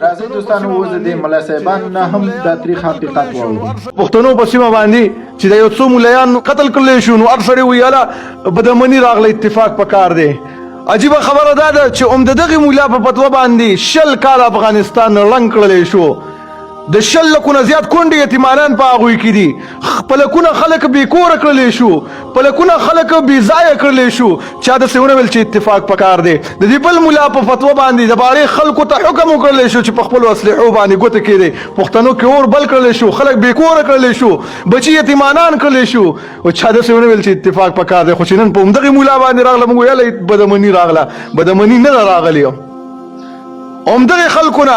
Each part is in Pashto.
راځي دوستانو اوس د ملا صاحبان نه هم د تاریخ حقیقت واورو. پښتنو په سیمه باندې چې د یو څو ملایان قتل کړل شو نو ارسړي ویاله بدمنی راغله اتفاق پکار دی. عجیبه خبره ده چې دغه مولا په فتوا باندې 10 کال افغانستان رنګ کړل شو. د 10 لکونه زیات کونډې یتیمانان په هغوی کې دي. پلکونه خلک بې کوره کړلی شو، پلکونه خلک بې ځایه کړلی شو. چا داسې ونه ویل چې اتفاق پکار دی. د دې بل ملا په فتوا باندې د باړې خلکو ته حکم وکړلی شو چې په خپلو اسلحو باندې ګوته کېدی. پښتنو کې اور بل کړلی شو، خلک بې کوره کړلی شو، بچي یتیمانان کړلی شو. او چا داسې ونه ویل چې اتفاق پکار دی. خو چې نن په همدغې ملا باندې راغله موږ ویلی بدمني راغله. بدمني نه ده راغلې. همدغه خلکونه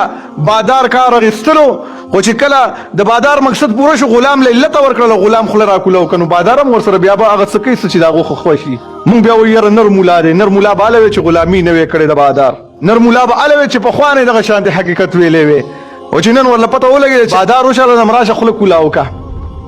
بادار کار اخیستلو، خو چې کله د بادار مقصد پوره شو غلام له علت ورکړل، غلام خوله راکولو کنو بادار هم ورسره بیا به هغه څه کوي چې د هغو خو خوښ شي. مونږ بیا وایو یاره نر ملا دی. نر ملا به هله وی چې غلامي نه وی کړې د بادار. نر ملا به هله وی چې پخوا نه دغه شانتې حقیقت ویلی وی. او چې نن ورله پته ولګېده چې بادار وشاله دم راشه خوله کولا وکړه.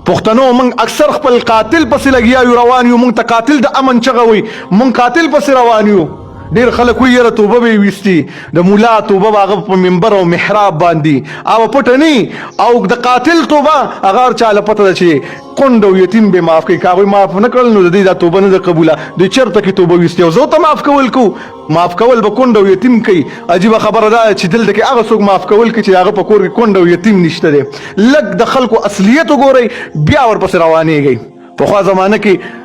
پښتنو موږ اکثر خپل قاتل پسې لګیا یو روان یو. موږ ته قاتل د امن چغه وي، موږ قاتل پسې روان یو. ډیر خلک وی یره توبه به ویستي د مولا توبه هغه په منبر او محراب باندې او پټنی او د قاتل توبه هغه چاله پته ده چې کونډ او یتیم به معاف کوي. کاوی معاف نه کړل نو د دې دا توبه نه قبوله. د چرته کې توبه ویستي او زه ته معاف کول کو معاف کول به کونډ او یتیم کوي. عجیبه خبره ده چې دلته کې هغه څوک معاف کول کوي چې هغه په کور کې کونډ او یتیم نشته دی. لږ د خلکو اصلیت وګورئ بیا ورپسې روانېږئ. پخوا زمانه کې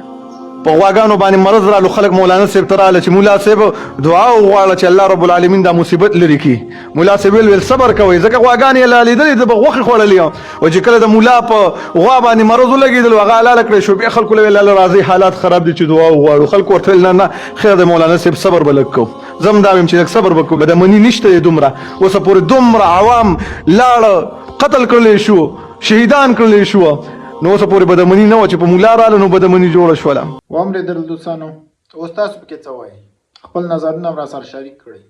په غواګانو باندې مرض رالو، خلک مولانا صاحب ته راله چې مولا صاحب دعا وغواړه چې الله رب العالمین دا مصیبت لرې کړي. مولا صاحب ویل صبر کوئ ځکه غواګانې یې لا لیدلې د به غوښې خوړلې او چې کله د مولا په غوا باندې مرض ولګېدل هغه حلاله کړی شو. بیا خلکو له ویل الله راځئ حالات خراب دي چې دعا وغواړو. خلکو ورته ویل نه خیر د مولانا صاحب صبر به لږ کوو. زه هم دا وایم چې لږ صبر به کوو. بدمني نشته دی دومره. اوسه پورې دومره عوام لاړه قتل کړلی شو، شهیدان کړلی شو. نو اوسه پورې بدمني نه وه چې په مولا راله نو بدمني جوړه شوله. واورېدل دوستانو، اوس تاسو پکې څه وایئ؟ خپل نظرونه هم راسره شریک کړئ.